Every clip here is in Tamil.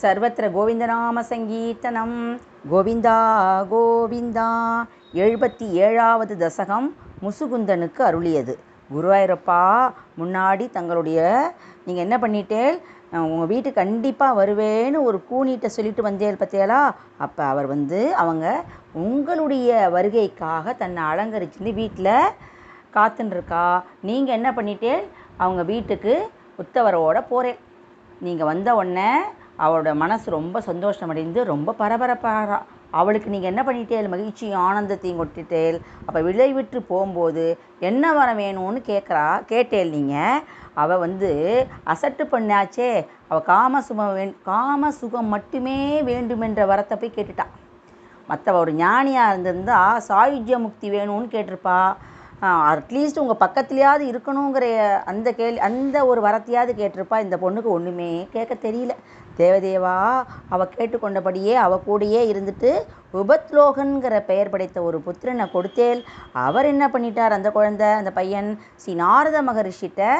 சர்வத்திர கோவிந்தநாம சங்கீர்த்தனம். கோவிந்தா கோவிந்தா. 77வது தசகம் முசுகுந்தனுக்கு அருளியது. குருவாயூரப்பா முன்னாடி தங்களுடைய நீங்கள் என்ன பண்ணிட்டேல், உங்கள் வீட்டுக்கு கண்டிப்பாக வருவேன்னு ஒரு கூனிட்ட சொல்லிட்டு வந்தேல் பற்றியலா. அப்போ அவர் அவங்க உங்களுடைய வருகைக்காக தன்னை அலங்கரிச்சுட்டு வீட்டில் காத்துன்ருக்கா. நீங்கள் என்ன பண்ணிட்டேல், அவங்க வீட்டுக்கு உத்தவரோட போகிறேன். நீங்கள் வந்த உடனே அவளோட மனசு ரொம்ப சந்தோஷமடைந்து ரொம்ப பரபரப்பாகிறா. அவளுக்கு நீங்கள் என்ன பண்ணிட்டேல், மகிழ்ச்சியும் ஆனந்தத்தையும் கொட்டிட்டேல். அப்போ விளைவிட்டு போகும்போது என்ன வர வேணும்னு கேட்டேல். நீங்கள் அவள் அசட்டு பண்ணாச்சே, அவள் காமசுகம் மட்டுமே வேண்டுமென்ற வரத்தை போய் கேட்டுட்டா. மற்றவ ஒரு ஞானியாக இருந்திருந்தா சாயுஜ்ய முக்தி வேணும்னு கேட்டிருப்பா. அட்லீஸ்ட் உங்கள் பக்கத்துலையாவது இருக்கணுங்கிற அந்த ஒரு வரத்தையாவது கேட்டிருப்பா. இந்த பொண்ணுக்கு ஒன்றுமே கேட்க தெரியல. தேவதேவா அவள் கேட்டுக்கொண்டபடியே அவள் கூடயே இருந்துட்டு உபத்லோகன்கிற பெயர் படைத்த ஒரு புத்திரனை கொடுத்தேல். அவர் என்ன பண்ணிட்டார், அந்த பையன் ஸ்ரீ நாரத மகரிஷிட்ட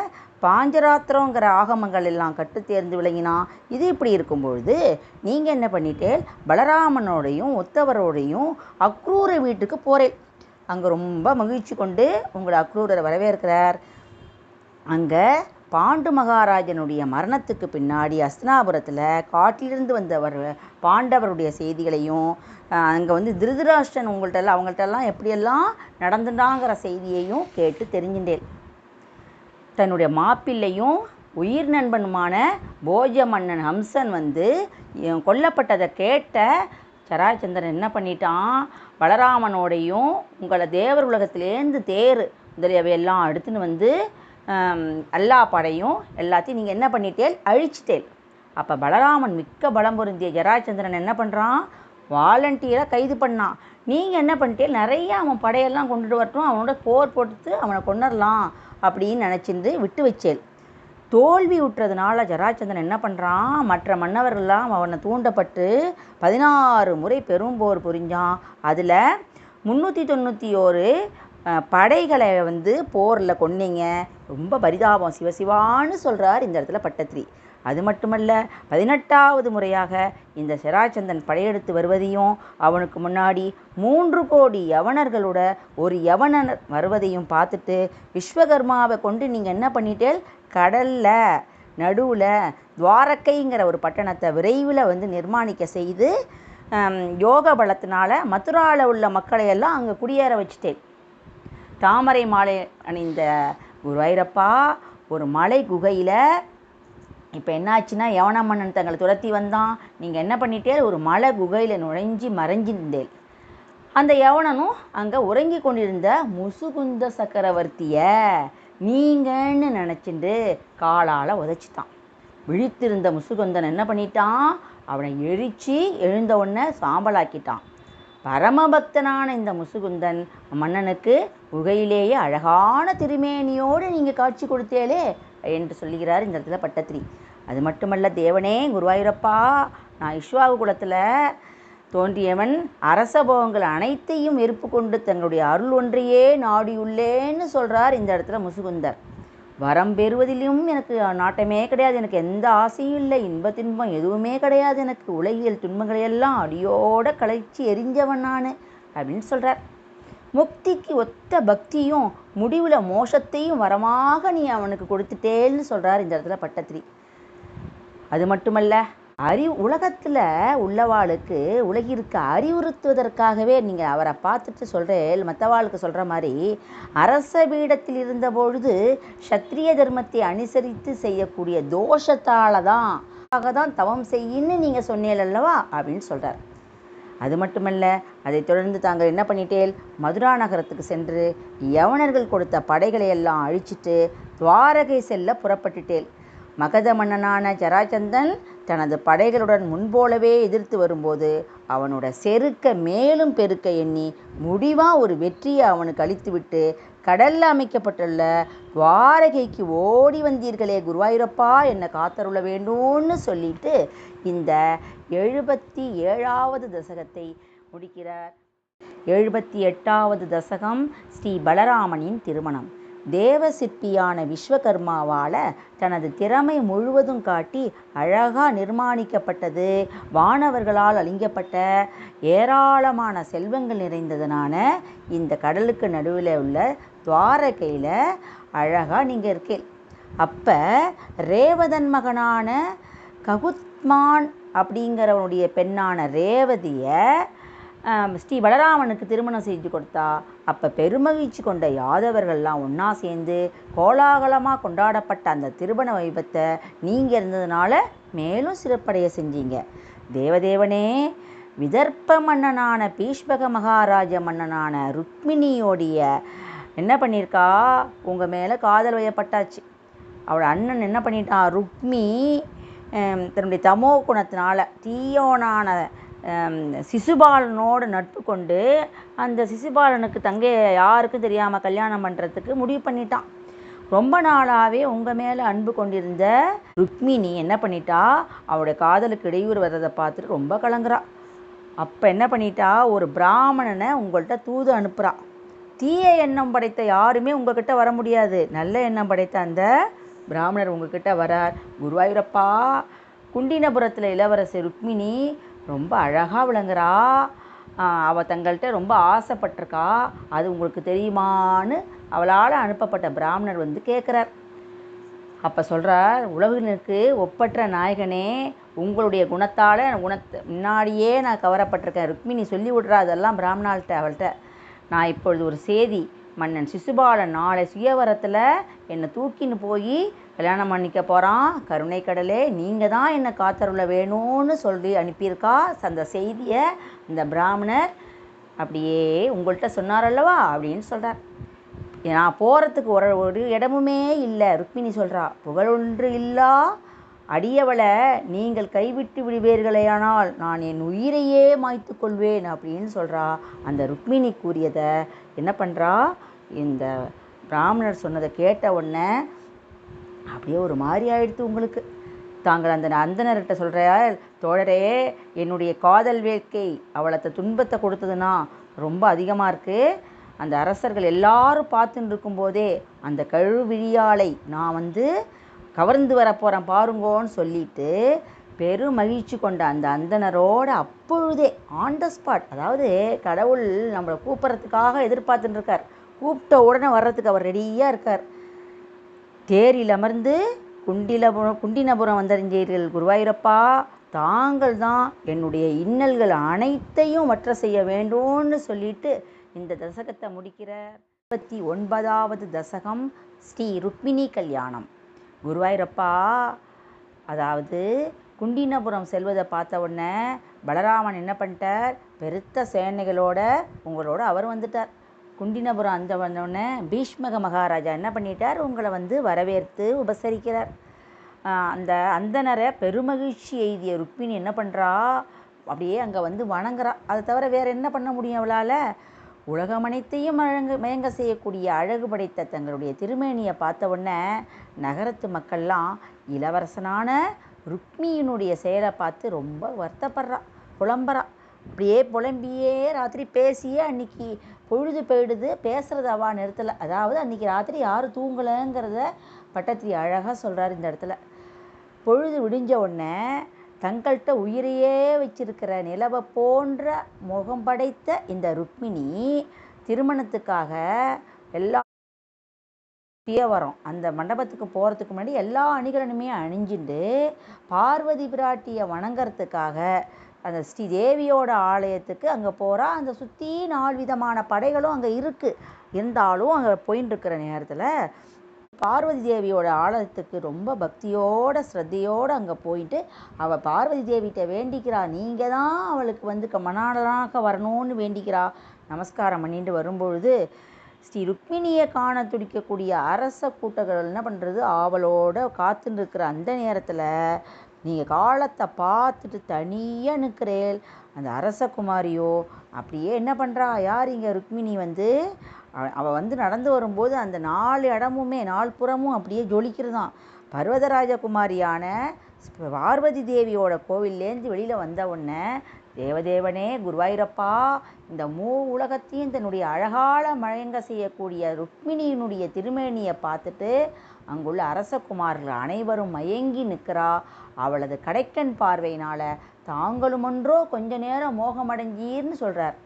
பாஞ்சராத்திரங்கிற ஆகமங்கள் எல்லாம் கட்டு தேர்ந்து விளங்கினான். இது இப்படி இருக்கும்பொழுது நீங்கள் என்ன பண்ணிட்டேல், பலராமனோடையும் உத்தவரோடையும் அக்ரூர வீட்டுக்கு போகிறேன். அங்கே ரொம்ப மகிழ்ச்சி கொண்டு உங்களை அக்ரூரர் வரவேற்கிறார். அங்கே பாண்டு மகாராஜனுடைய மரணத்துக்கு பின்னாடி அஸ்தினாபுரத்தில் காட்டிலிருந்து வந்தவர் பாண்டவருடைய செய்திகளையும், அங்கே திருதராஷ்டிரன் அவங்கள்ட்டெல்லாம் எப்படியெல்லாம் நடந்துட்டாங்கிற செய்தியையும் கேட்டு தெரிஞ்சின்றேன். தன்னுடைய மாப்பிள்ளையும் உயிர் நண்பனுமான போஜ மன்னன் ஹம்சன் கொல்லப்பட்டதை கேட்ட சராச்சந்திரன் என்ன பண்ணிட்டான், பலராமனோடையும் உங்களை தேவர் உலகத்திலேருந்து தேர் முதலியவையெல்லாம் எடுத்துன்னு எல்லா படையும் எல்லாத்தையும் நீங்கள் என்ன பண்ணிட்டேல், அழிச்சிட்டேல். அப்போ பலராமன் மிக்க பலம் பொருந்திய ஜராச்சந்திரன் என்ன பண்ணுறான், வாலண்டியராக கைது பண்ணான். நீங்கள் என்ன பண்ணிட்டேல், நிறைய அவன் படையெல்லாம் கொண்டுட்டு வரட்டும், அவனோட போர் போட்டு அவனை கொண்டுடலாம் அப்படின்னு நினச்சிருந்து விட்டு வச்சேல். தோல்வி விட்டுறதுனால ஜராச்சந்திரன் என்ன பண்ணுறான், மற்ற மன்னவர்கள்லாம் அவனை தூண்டப்பட்டு 16 முறை பெரும்போர் புரிஞ்சான். அதில் 391 படைகளை போரில் கொன்னீங்க. ரொம்ப பரிதாபம், சிவசிவான்னு சொல்கிறார் இந்த இடத்துல பட்டத்திரி. அது மட்டுமல்ல, 18வது முறையாக இந்த ஜராச்சந்திரன் படையெடுத்து வருவதையும் அவனுக்கு முன்னாடி 3 கோடி யவனர்களோட ஒரு யவனர் வருவதையும் பார்த்துட்டு விஸ்வகர்மாவை கொண்டு நீங்கள் என்ன பண்ணிட்டேல், கடலில் நடுவில் துவாரகைங்கிற ஒரு பட்டணத்தை விரைவில் நிர்மாணிக்க செய்து யோக பலத்தினால மதுராவில் உள்ள மக்களையெல்லாம் அங்கே குடியேற வச்சுட்டேன். தாமரை மாலை அணிந்த குருவாயூரப்பா ஒரு மலை குகையில் இப்போ என்னாச்சுன்னா, யவன மன்னன் தங்களை துரத்தி வந்தான். நீங்கள் என்ன பண்ணிட்டேல், ஒரு மலை குகையில் நுழைஞ்சி மறைஞ்சிருந்தேல். அந்த யவனனும் அங்கே உறங்கி கொண்டிருந்த முசுகுந்த சக்கரவர்த்தியை நீங்கன்னு நினச்சிட்டு காலால் உதைச்சிட்டான். விழித்திருந்த முசுகுந்தன் என்ன பண்ணிட்டான், அவனை எரித்து எழுந்த உடனே சாம்பலாக்கிட்டான். பரமபக்தனான இந்த முசுகுந்தன் மன்னனுக்கு குகையிலேயே அழகான திருமேனியோடு நீங்கள் காட்சி கொடுத்தேலே என்று சொல்லுகிறார் இந்த இடத்துல பட்டத்திரி. அது மட்டுமல்ல, தேவனே குருவாயூரப்பா, நான் இஷ்வாகு குலத்தில் தோன்றியவன் அரச போகங்கள் அனைத்தையும் வெறுப்பு கொண்டு தன்னுடைய அருள் ஒன்றையே நாடியுள்ளேன்னு சொல்கிறார் இந்த இடத்துல முசுகுந்தர். வரம் பெறுவதிலும் எனக்கு நாட்டமே கிடையாது, எனக்கு எந்த ஆசையும் இல்லை, இன்ப துன்பம் எதுவுமே கிடையாது, எனக்கு உலகியல் துன்பங்களையெல்லாம் அடியோட களைச்சி எரிஞ்சவன் நான் அப்படின்னு சொல்கிறார். முக்திக்கு ஒத்த பக்தியும் முடிவில் மோஷத்தையும் வரமாக நீ அவனுக்கு கொடுத்துட்டேன்னு சொல்கிறார் இந்த இடத்துல பட்டத்திரி. அது மட்டுமல்ல, உலகத்தில் உள்ளவாளுக்கு உலகிற்கு அறிவுறுத்துவதற்காகவே நீங்கள் அவரை பார்த்துட்டு சொல்கிறேன். மற்றவாளுக்கு சொல்கிற மாதிரி அரச பீடத்தில் இருந்த பொழுது சத்திரிய தர்மத்தை அனுசரித்து செய்யக்கூடிய தோஷத்தால் தான் தவம் செய்யின்னு நீங்கள் சொன்னேன் அல்லவா அப்படின்னு சொல்கிறார். அது மட்டுமல்ல, அதை தொடர்ந்து தாங்கள் என்ன பண்ணிட்டேல், மதுரா நகரத்துக்கு சென்று யவனர்கள் கொடுத்த படைகளை எல்லாம் அழிச்சிட்டு துவாரகை செல்ல புறப்பட்டுட்டேல். மகத மன்னனான ஜராச்சந்தன் தனது படைகளுடன் முன்போலவே எதிர்த்து வரும்போது அவனோட செருக்க மேலும் பெருக்க எண்ணி முடிவாக ஒரு வெற்றியை அவனுக்கு அளித்துவிட்டு கடலில் அமைக்கப்பட்டுள்ள துவாரகைக்கு ஓடி வந்தீர்களே குருவாயூரப்பா, என்னை காத்தருள வேண்டும்னு சொல்லிட்டு இந்த 77வது தசகத்தை முடிக்கிறார். 78வது தசகம் ஸ்ரீ பலராமனின் திருமணம். தேவ சிற்பியான விஸ்வகர்மாவால் தனது திறமை முழுவதும் காட்டி அழகாக நிர்மாணிக்கப்பட்டது. வானவர்களால் அளிக்கப்பட்ட ஏராளமான செல்வங்கள் நிறைந்ததுனால இந்த கடலுக்கு நடுவில் உள்ள துவாரகையில் அழகாக நீங்கள் இருக்கீங்க. அப்போ ரேவதன் மகனான ககுத்மான் அப்படிங்கிறவனுடைய பெண்ணான ரேவதியை ஸ்ரீ பலராமனுக்கு திருமணம் செஞ்சு கொடுத்தா. அப்போ பெருமகிழ்ச்சி கொண்ட யாதவர்கள்லாம் ஒன்றா சேர்ந்து கோலாகலமாக கொண்டாடப்பட்ட அந்த திருமண வைபத்தை நீங்கள் இருந்ததுனால மேலும் சிறப்படைய செஞ்சீங்க. தேவதேவனே, விதர்ப்ப மன்னனான பீஷ்மக மகாராஜ மன்னனான ருக்மிணியோடைய என்ன பண்ணியிருக்கா, உங்கள் மேலே காதல் வயப்பட்டாச்சு. அவளோட அண்ணன் என்ன பண்ணிட்டான், ருக்மி தன்னுடைய தமோ குணத்தினால தீயோனான சிசுபாலனோடு நட்பு கொண்டு அந்த சிசுபாலனுக்கு தங்கையை யாருக்கும் தெரியாமல் கல்யாணம் பண்ணுறதுக்கு முடிவு பண்ணிட்டான். ரொம்ப நாளாகவே உங்கள் மேலே அன்பு கொண்டிருந்த ருக்மிணி என்ன பண்ணிட்டா, அவளுடைய காதலுக்கு இடையூறு வர்றதை பார்த்துட்டு ரொம்ப கலங்குறா. அப்போ என்ன பண்ணிட்டா, ஒரு பிராமணனை உங்கள்கிட்ட தூது அனுப்புகிறா. தீய எண்ணம் படைத்த யாருமே உங்கள்கிட்ட வர முடியாது. நல்ல எண்ணம் படைத்த அந்த பிராமணர் உங்கள்கிட்ட வரார். குருவாயூரப்பா, குண்டினபுரத்தில் இளவரசி ருக்மிணி ரொம்ப அழகாக விளங்குறா. அவள் தங்கள்கிட்ட ரொம்ப ஆசைப்பட்டிருக்கா. அது உங்களுக்கு தெரியுமான்னு அவளால் அனுப்பப்பட்ட பிராமணர் வந்து கேட்குறார். அப்போ சொல்கிறார், உலகினருக்கு ஒப்பற்ற நாயகனே, உங்களுடைய குணத்தால் முன்னாடியே நான் கவரப்பட்டிருக்கேன். ருக்மிணி சொல்லி விட்றா அதெல்லாம் பிராமணாள்கிட்ட. அவள்கிட்ட நான் இப்பொழுது ஒரு செய்தி, மன்னன் சிசுபாலன் நாளை சுயவரத்தில் என்னை தூக்கின்னு போய் கல்யாணம் பண்ணிக்க போகிறான். கருணை கடலே, நீங்கள் தான் என்னை காத்தருள வேணும்னு சொல்லி அனுப்பியிருக்கா. அந்த செய்தியை இந்த பிராமணர் அப்படியே உங்கள்கிட்ட சொன்னார் அல்லவா அப்படின்னு சொல்கிறார். நான் போகிறதுக்கு ஒரு இடமுமே இல்லை. ருக்மிணி சொல்கிறா, புகழொன்று இல்லா அடியவளை நீங்கள் கைவிட்டு விடுவீர்களேயானால் நான் என் உயிரையே மாய்த்து கொள்வேன் அப்படின்னு சொல்கிறா. அந்த ருக்மிணி கூறியதை என்ன பண்ணுறா, இந்த பிராமணர் சொன்னதை கேட்ட உடனே அப்படியே ஒரு மாதிரி ஆயிடுத்து உங்களுக்கு. தாங்கள் அந்த அந்தனர்கிட்ட சொல்கிறார், தோழரே, என்னுடைய காதல் வேட்கை அவளை துன்பத்தை கொடுத்ததுன்னா ரொம்ப அதிகமாக இருக்குது. அந்த அரசர்கள் எல்லாரும் பார்த்துன்னு இருக்கும்போதே அந்த கழுவிழியாலை நான் கவர்ந்து வரப்போகிறேன் பாருங்கோன்னு சொல்லிட்டு பெரும் மகிழ்ச்சி கொண்ட அந்த அந்தனரோட அப்பொழுதே ஆன் த ஸ்பாட், அதாவது கடவுள் நம்மளை கூப்பிட்றதுக்காக எதிர்பார்த்துட்டு இருக்கார். கூப்பிட்ட உடனே வர்றதுக்கு அவர் ரெடியாக இருக்கார். தேரில் அமர்ந்து குண்டினபுரம் வந்தறிஞ்சீர்கள். குருவாயூரப்பா, தாங்கள் தான் என்னுடைய இன்னல்கள் அனைத்தையும் மற்ற செய்ய வேண்டும்னு சொல்லிட்டு இந்த தசகத்தை முடிக்கிறார். 29வது தசகம் ஸ்ரீ ருக்மிணி கல்யாணம். குருவாயூரப்பா, அதாவது குண்டினபுரம் செல்வதை பார்த்த உடனே பலராமன் என்ன பண்ணிட்டார், பெருத்த சேனைகளோட உங்களோட அவர் வந்துட்டார். குண்டினபுரம் அந்த வந்தோடனே பீஷ்மக மகாராஜா என்ன பண்ணிட்டார், உங்களை வரவேற்று உபசரிக்கிறார். அந்த அந்தனரை பெருமகிழ்ச்சி எய்திய ருக்மிணி என்ன பண்ணுறா, அப்படியே அங்கே வணங்குறா. அதை தவிர வேறு என்ன பண்ண முடியும் அவளால்? உலகம் அனைத்தையும் மயங்க செய்யக்கூடிய அழகு படைத்த தங்களுடைய திருமேனியை பார்த்த உடனே நகரத்து மக்கள்லாம் இளவரசனான ருக்மியினுடைய செயலை பார்த்து ரொம்ப வருத்தப்படுறா, புலம்புறா. அப்படியே புலம்பியே ராத்திரி பேசியே அன்றைக்கி பொழுது போயிடுது. பேசுகிறது அவா நிறுத்தலை. அதாவது அன்றைக்கி ராத்திரி யாரும் தூங்கலைங்கிறத பட்டத்திரி அழகாக சொல்கிறார் இந்த இடத்துல. பொழுது விடிஞ்ச உடனே தங்கள்கிட்ட உயிரையே வச்சிருக்கிற நிலவை போன்ற முகம் படைத்த இந்த ருக்மிணி திருமணத்துக்காக எல்லா வரோம் அந்த மண்டபத்துக்கு போகிறதுக்கு முன்னாடி எல்லா அணிகலனுமே அணிஞ்சுட்டு பார்வதி பிராட்டியை வணங்கிறதுக்காக அந்த ஸ்ரீதேவியோட ஆலயத்துக்கு அங்கே போகிறா. அந்த சுற்றி 4 விதமான படைகளும் அங்கே இருக்குது. இருந்தாலும் அங்கே போயின்னு இருக்கிற நேரத்தில் பார்வதி தேவியோட ஆலயத்துக்கு ரொம்ப பக்தியோட ஸ்ரத்தையோடு அங்கே போயிட்டு அவள் பார்வதி தேவிகிட்ட வேண்டிக்கிறா. நீங்கள் தான் அவளுக்கு மணாளனாக வரணும்னு வேண்டிக்கிறா. நமஸ்காரம் பண்ணிட்டு வரும்பொழுது ஸ்ரீ ருக்மிணியை காண துடிக்கக்கூடிய அரச கூட்டங்கள் என்ன பண்ணுறது, ஆவலோட காத்துன்னு இருக்கிற அந்த நேரத்தில் நீங்கள் காலத்தை பார்த்துட்டு தனியாக நிற்கிறேள். அந்த அரச குமாரியோ அப்படியே என்ன பண்ணுறா, யார் இங்கே ருக்மிணி அவள் நடந்து வரும்போது அந்த 4 இடமுமே 4 புறமும் அப்படியே ஜொலிக்கிறதான். பர்வதராஜகுமாரியான பார்வதி தேவியோட கோவில்லேருந்து வெளியில் வந்த உடனே தேவதேவனே குருவாயூரப்பா, இந்த உலகத்தையும் தன்னுடைய அழகால மயங்க செய்யக்கூடிய ருக்மிணியினுடைய திருமேனியை பார்த்துட்டு அங்குள்ள அரசகுமார்கள் அனைவரும் மயங்கி நிற்கிறா. அவளது கடைக்கண் பார்வையினால தாங்களும் ஒன்றோ கொஞ்ச நேரம் மோகமடைஞ்சீர்னு சொல்கிறார்.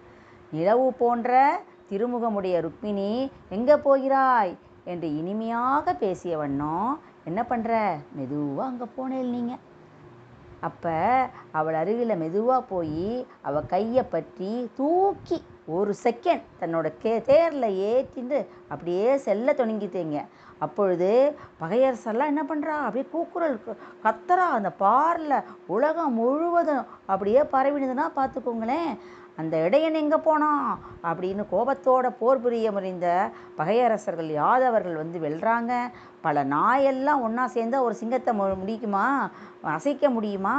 நிலவு போன்ற திருமுகமுடைய ருக்மிணி எங்கே போகிறாய் என்று இனிமையாக பேசிய வண்ணம் என்ன பண்ணுற, மெதுவாக அங்கே போனேன் நீங்கள். அப்போ அவள் அருகில் மெதுவாக போய் அவள் கையை பற்றி தூக்கி ஒரு செகண்ட் தன்னோட தேரில் ஏற்றிட்டு அப்படியே செல்ல தொடங்கிட்டீங்க. அப்பொழுது பகையரசெல்லாம் என்ன பண்ணுறா, அப்படியே கூக்குரல் கத்துறா. அந்த பாரில் உலகம் முழுவதும் அப்படியே பரவிடுதுன்னா பார்த்துக்கோங்களேன். அந்த இடையன் எங்கே போனான் அப்படின்னு கோபத்தோட போர் புரிய முறிந்த பகையரசர்கள் யாதவர்கள் வந்து வெல்றாங்க. பல நாயெல்லாம் ஒன்றா சேர்ந்தால் ஒரு சிங்கத்தை முடிக்குமா, அசைக்க முடியுமா?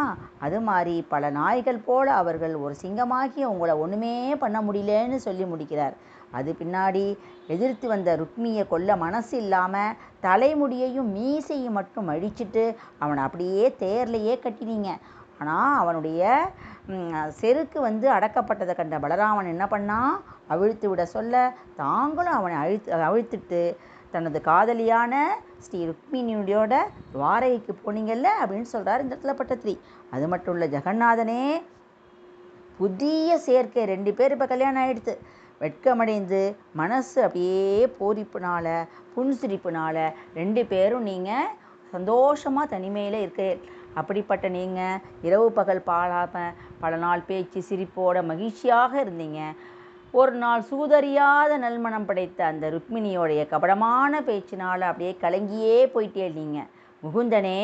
அது மாதிரி பல நாய்கள் போல அவர்கள் ஒரு சிங்கமாகி உங்களை ஒன்றுமே பண்ண முடியலன்னு சொல்லி முடிக்கிறார். அது பின்னாடி எதிர்த்து வந்த ருக்மியை கொல்ல மனசு இல்லாமல் தலைமுடியையும் மீசையும் மட்டும் அழிச்சிட்டு அவனை அப்படியே தேர்லையே கட்டினீங்க. ஆனால் அவனுடைய செருக்கு வந்து அடக்கப்பட்டதை கண்ட பலராமன் என்ன பண்ணான், அவிழ்த்து விட சொல்ல தாங்களும் அவனை அவிழ்த்துட்டு தனது காதலியான ஸ்ரீ ருக்மிணியோட துவாரகைக்கு போனீங்கல்ல அப்படின்னு சொல்கிறார் இந்த இடத்துல பட்டத்திரி. அது மட்டும் இல்லை, ஜெகநாதனே புதிய சேர்க்கை 2 பேர் இப்போ கல்யாணம் ஆகிடுது. வெட்கமடைந்து மனசு அப்படியே போரிப்புனால புன்சிரிப்புனால 2 பேரும் நீங்கள் சந்தோஷமாக தனிமையில் இருக்க. அப்படிப்பட்ட நீங்கள் இரவு பகல் பாழாமல் பல நாள் பேச்சு சிரிப்போட மகிழ்ச்சியாக இருந்தீங்க. ஒரு நாள் சூதறியாத நல்மணம் படைத்த அந்த ருக்மிணியோடைய கபடமான பேச்சினால் அப்படியே கலங்கியே போயிட்டே நீங்கள். முகுந்தனே,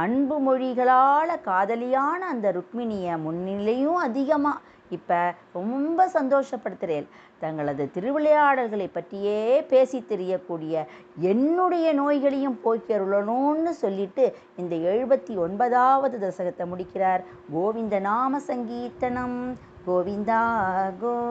அன்பு மொழிகளால் காதலியான அந்த ருக்மிணியை முன்னிலையும் அதிகமாக இப்போ ரொம்ப சந்தோஷப்படுத்துகிறேன். தங்களது திருவிளையாடல்களை பற்றியே பேசி தெரியக்கூடிய என்னுடைய நோய்களையும் போய்க்கருளணும்னு சொல்லிட்டு இந்த 79வது தசகத்தை முடிக்கிறார். கோவிந்த நாம சங்கீர்த்தனம். கோவிந்தா கோவிந்தா.